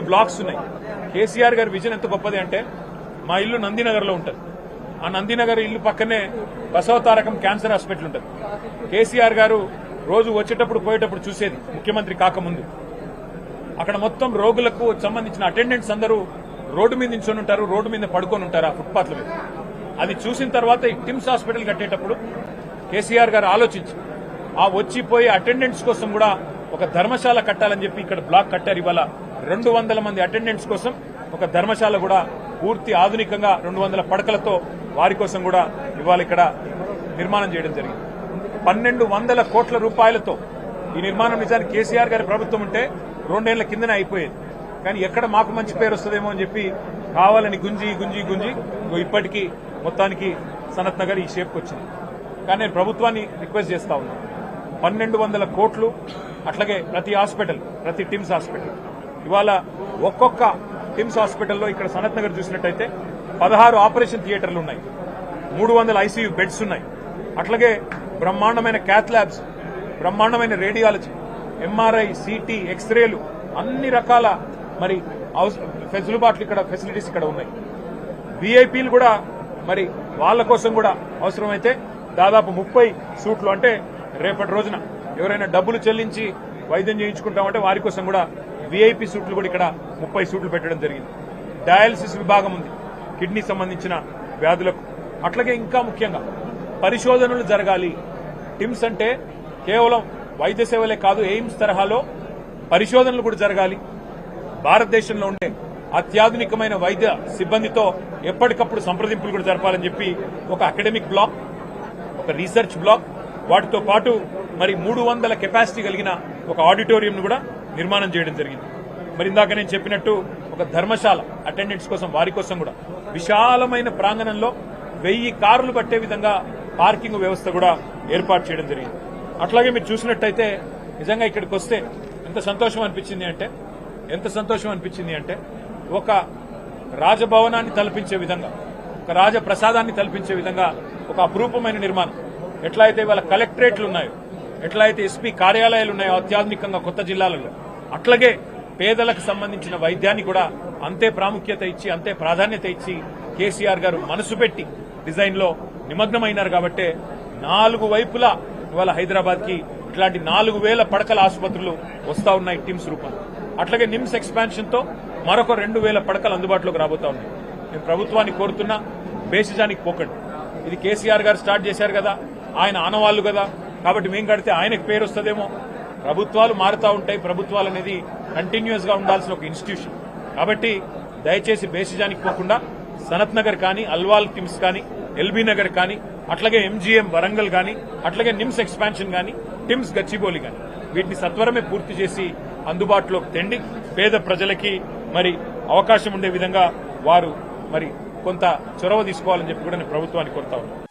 Blocks ఉన్నాయి. కేసీఆర్ గారి vision ఎంత గొప్పది అంటే, మా ఇల్లు నందినగర్ లో ఉంటుంది. ఆ నందినగర్ ఇల్లు పక్కనే బసవతారకం క్యాన్సర్ హాస్పిటల్ ఉంటుంది. కేసీఆర్ గారు రోజు వచ్చేటప్పుడు పోయేటప్పుడు చూసేది, ముఖ్యమంత్రి కాకముందు. అక్కడ మొత్తం రోగులకు సంబంధించిన అటెండెంట్స్ అందరూ రోడ్డు మీద నించొని ఉంటారు, రోడ్డు మీద పడుకొని ఉంటారు, ఆ ఫుట్పాత్ల మీద. అది చూసిన తర్వాత ఈ టిమ్స్ హాస్పిటల్ కట్టేటప్పుడు కేసీఆర్ గారు ఆలోచించి ఆ వచ్చిపోయే అటెండెంట్స్ కోసం కూడా ఒక ధర్మశాల కట్టాలని చెప్పి ఇక్కడ బ్లాక్ కట్టారు. ఇవాళ 200 మంది అటెండెంట్స్ కోసం ఒక ధర్మశాల కూడా పూర్తి ఆధునికంగా 200 పడకలతో వారి కోసం కూడా ఇవాళ ఇక్కడ నిర్మాణం చేయడం జరిగింది. 1200 కోట్ల రూపాయలతో ఈ నిర్మాణం నిజానికి కేసీఆర్ గారి ప్రభుత్వం ఉంటే 2 ఏళ్ల కిందనే అయిపోయేది. కానీ ఎక్కడ మాకు మంచి పేరు వస్తుందేమో అని చెప్పి కావాలని గుంజి ఇప్పటికీ మొత్తానికి సనత్ నగర్ ఈ షేప్కి వచ్చింది. కానీ నేను ప్రభుత్వాన్ని రిక్వెస్ట్ చేస్తా ఉన్నాను, 1200 కోట్లు అట్లాగే ప్రతి హాస్పిటల్, ప్రతి టిమ్స్ హాస్పిటల్ ఇవాళ ఒక్కొక్క టిమ్స్ హాస్పిటల్లో ఇక్కడ సనత్ నగర్ చూసినట్టయితే 16 ఆపరేషన్ థియేటర్లు ఉన్నాయి, 300 ఐసీయూ బెడ్స్ ఉన్నాయి. అట్లాగే బ్రహ్మాండమైన క్యాత్ ల్యాబ్స్, బ్రహ్మాండమైన రేడియాలజీ, ఎంఆర్ఐ, సిటీ, ఎక్స్రేలు, అన్ని రకాల మరి ఫెసిలిటీస్ ఇక్కడ ఉన్నాయి. వీఐపీలు కూడా మరి వాళ్ళ కోసం కూడా అవసరమైతే దాదాపు 30 సూట్లు, అంటే రేపటి రోజున ఎవరైనా డబ్బులు చెల్లించి వైద్యం చేయించుకుంటామంటే వారి కోసం కూడా వీఐపీ సూట్లు కూడా ఇక్కడ 30 సూట్లు పెట్టడం జరిగింది. డయాలసిస్ విభాగం ఉంది కిడ్నీ సంబంధించిన వ్యాధులకు. అట్లాగే ఇంకా ముఖ్యంగా పరిశోధనలు జరగాలి. టిమ్స్ అంటే కేవలం వైద్య సేవలే కాదు, ఎయిమ్స్ తరహాలో పరిశోధనలు కూడా జరగాలి. భారతదేశంలో ఉండే అత్యాధునికమైన వైద్య సిబ్బందితో ఎప్పటికప్పుడు సంప్రదింపులు కూడా జరపాలని చెప్పి ఒక అకాడమిక్ బ్లాక్, ఒక రీసెర్చ్ బ్లాక్, వాటితో పాటు మరి 300 కెపాసిటీ కలిగిన ఒక ఆడిటోరియం కూడా నిర్మాణం చేయడం జరిగింది. మరి ఇందాక నేను చెప్పినట్టు ఒక ధర్మశాల అటెండెంట్స్ కోసం, వారి కోసం కూడా విశాలమైన ప్రాంగణంలో 1000 కార్లు పట్టే విధంగా పార్కింగ్ వ్యవస్థ కూడా ఏర్పాటు చేయడం జరిగింది. అట్లాగే మీరు చూసినట్టయితే నిజంగా ఇక్కడికి వస్తే ఎంత సంతోషం అనిపించింది అంటే ఒక రాజభవనాన్ని తలపించే విధంగా, ఒక రాజప్రసాదాన్ని తలపించే విధంగా ఒక అపురూపమైన నిర్మాణం. ఎట్లా అయితే ఇవాళ కలెక్టరేట్లు ఉన్నాయో, ఎట్లా అయితే ఎస్పీ కార్యాలయాలు ఉన్నాయో అత్యాధునికంగా కొత్త జిల్లాలలో, అట్లాగే పేదలకు సంబంధించిన వైద్యాన్ని కూడా అంతే ప్రాముఖ్యత ఇచ్చి, అంతే ప్రాధాన్యత ఇచ్చి కేసీఆర్ గారు మనసు పెట్టి డిజైన్ లో నిమగ్నమైనారు. కాబట్టే 4 వైపులా ఇవాళ హైదరాబాద్ కి ఇట్లాంటి 4000 పడకల ఆసుపత్రులు వస్తా ఉన్నాయి టిమ్స్ రూపంలో. అట్లాగే నిమ్స్ ఎక్స్పాన్షన్ తో మరొక 2000 పడకలు అందుబాటులోకి రాబోతా ఉన్నాయి. నేను ప్రభుత్వాన్ని కోరుతున్నా, బేసిజానికి పోకండి. ఇది కేసీఆర్ గారు స్టార్ట్ చేశారు కదా, ఆయన ఆనవాళ్లు కదా, కాబట్టి మేం కడితే ఆయనకు పేరు వస్తుందేమో. ప్రభుత్వాలు మారుతా ఉంటాయి. ప్రభుత్వాలు అనేది కంటిన్యూస్ గా ఉండాల్సిన ఒక ఇన్స్టిట్యూషన్. కాబట్టి దయచేసి బేసిజానికి పోకుండా సనత్ నగర్ కానీ, అల్వాల్ టిమ్స్ కానీ, ఎల్బీ నగర్ కానీ, అట్లాగే ఎంజీఎం వరంగల్ కానీ, అట్లాగే నిమ్స్ ఎక్స్పాన్షన్ కానీ, టిమ్స్ గచ్చిబౌలి కానీ, వీటిని సత్వరమే పూర్తి చేసి అందుబాటులోకి తెండి పేద ప్రజలకి మరి అవకాశం ఉండే విధంగా వారు మరి కొంత చొరవ తీసుకోవాలని చెప్పి కూడా నేను ప్రభుత్వాన్ని కోరుతా ఉన్నాను.